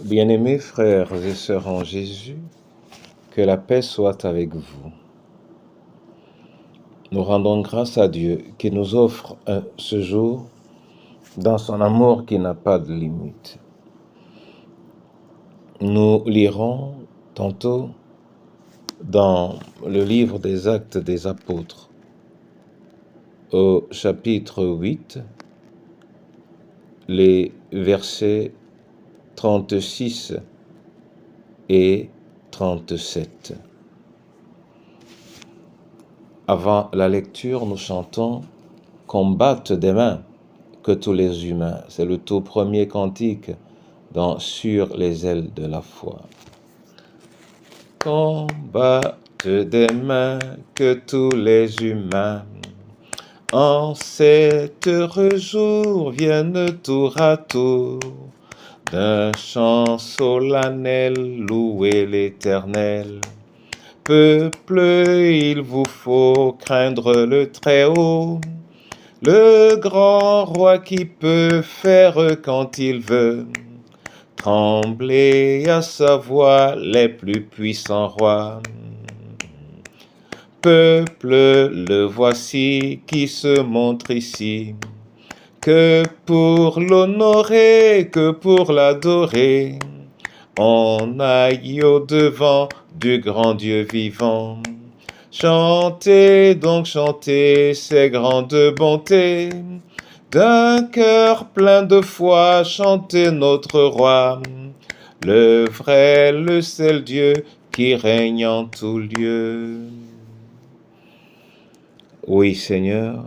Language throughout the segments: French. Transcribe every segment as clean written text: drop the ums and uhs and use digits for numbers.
Bien-aimés frères et sœurs en Jésus, que la paix soit avec vous. Nous rendons grâce à Dieu qui nous offre ce jour dans son amour qui n'a pas de limite. Nous lirons tantôt dans le livre des Actes des Apôtres, au chapitre 8, les versets 36 et 37. Avant la lecture, nous chantons « Combattent des mains que tous les humains ». C'est le tout premier cantique dans « Sur les ailes de la foi ». Combattent des mains que tous les humains en cet heureux jour viennent tour à tour d'un chant solennel louer l'Éternel. Peuple, il vous faut craindre le Très-Haut, le grand roi qui peut faire quand il veut trembler à sa voix les plus puissants rois. Peuple, le voici qui se montre ici, que pour l'honorer, que pour l'adorer, on aille au-devant du grand Dieu vivant. Chantez donc, chantez ces grandes bontés, d'un cœur plein de foi, chantez notre roi, le vrai, le seul Dieu qui règne en tout lieu. Oui, Seigneur,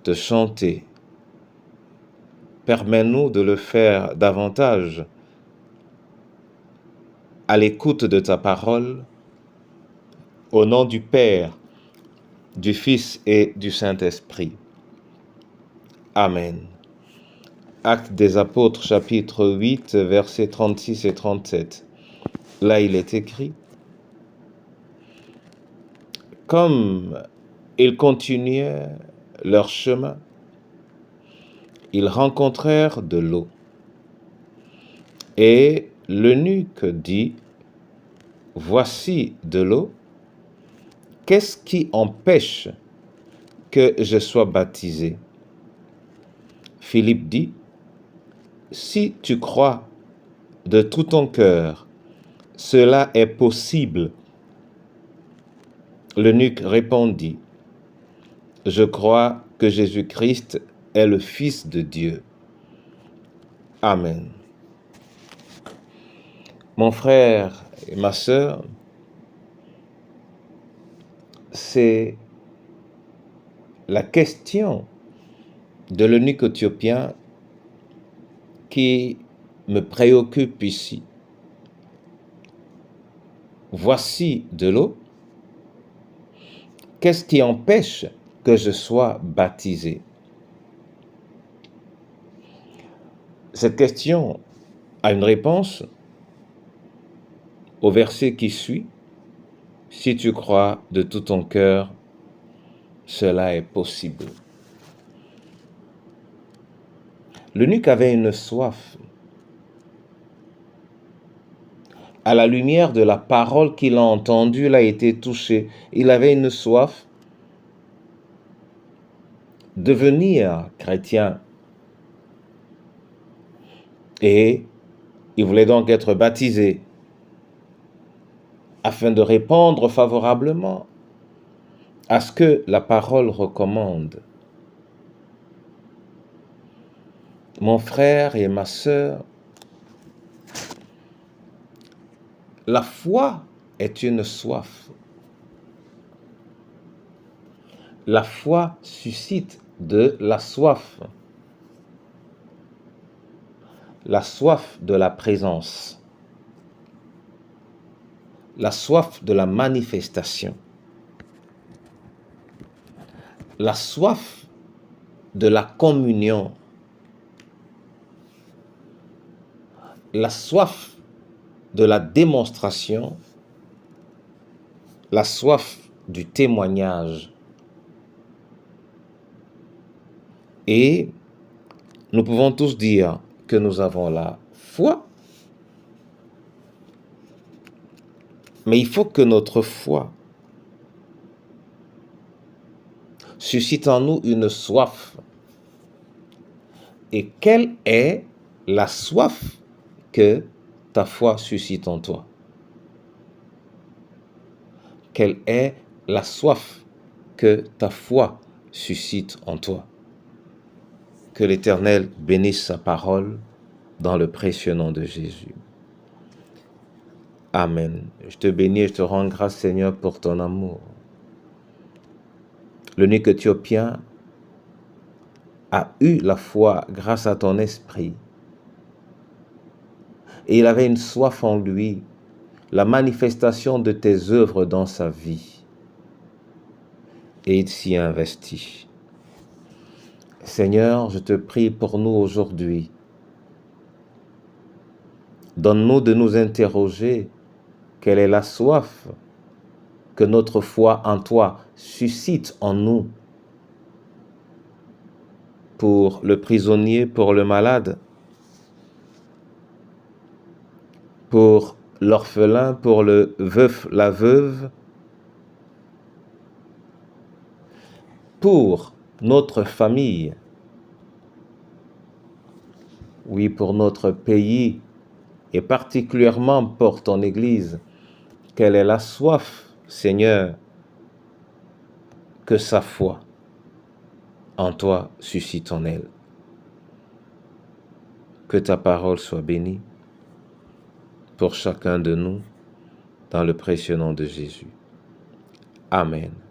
de chanter. Permets-nous de le faire davantage à l'écoute de ta parole, au nom du Père, du Fils et du Saint-Esprit. Amen. Actes des Apôtres, chapitre 8, versets 36 et 37. Là, il est écrit « Comme ils continuaient leur chemin, ils rencontrèrent de l'eau. Et l'eunuque dit, « Voici de l'eau, qu'est-ce qui empêche que je sois baptisé ?» Philippe dit, « Si tu crois de tout ton cœur, cela est possible. » L'eunuque répondit, « Je crois que Jésus-Christ est le Fils de Dieu. » Amen. Mon frère et ma sœur, c'est la question de l'eunuque éthiopien qui me préoccupe ici. Voici de l'eau. Qu'est-ce qui empêche que je sois baptisé? Cette question a une réponse au verset qui suit. Si tu crois de tout ton cœur, cela est possible. L'eunuque avait une soif. À la lumière de la parole qu'il a entendue, il a été touché. Il avait une soif de devenir chrétien. Et il voulait donc être baptisé afin de répondre favorablement à ce que la parole recommande. Mon frère et ma sœur, la foi est une soif. La foi suscite de la soif de la présence, la soif de la manifestation, la soif de la communion, la soif de la démonstration, la soif du témoignage. Et nous pouvons tous dire que nous avons la foi Mais il faut que notre foi suscite en nous une soif. Et quelle est la soif que ta foi suscite en toi? Quelle est la soif que ta foi suscite en toi? Que l'Éternel bénisse sa parole dans le précieux nom de Jésus. Amen. Je te bénis et je te rends grâce, Seigneur, pour ton amour. L'eunuque éthiopien a eu la foi grâce à ton esprit. Et il avait une soif en lui, la manifestation de tes œuvres dans sa vie. Et il s'y investit. Seigneur, je te prie pour nous aujourd'hui. Donne-nous de nous interroger quelle est la soif que notre foi en toi suscite en nous pour le prisonnier, pour le malade, pour l'orphelin, pour le veuf, la veuve, pour notre famille, oui, pour notre pays et particulièrement pour ton Église. Quelle est la soif, Seigneur, que sa foi en toi suscite en elle. Que ta parole soit bénie pour chacun de nous dans le précieux nom de Jésus. Amen.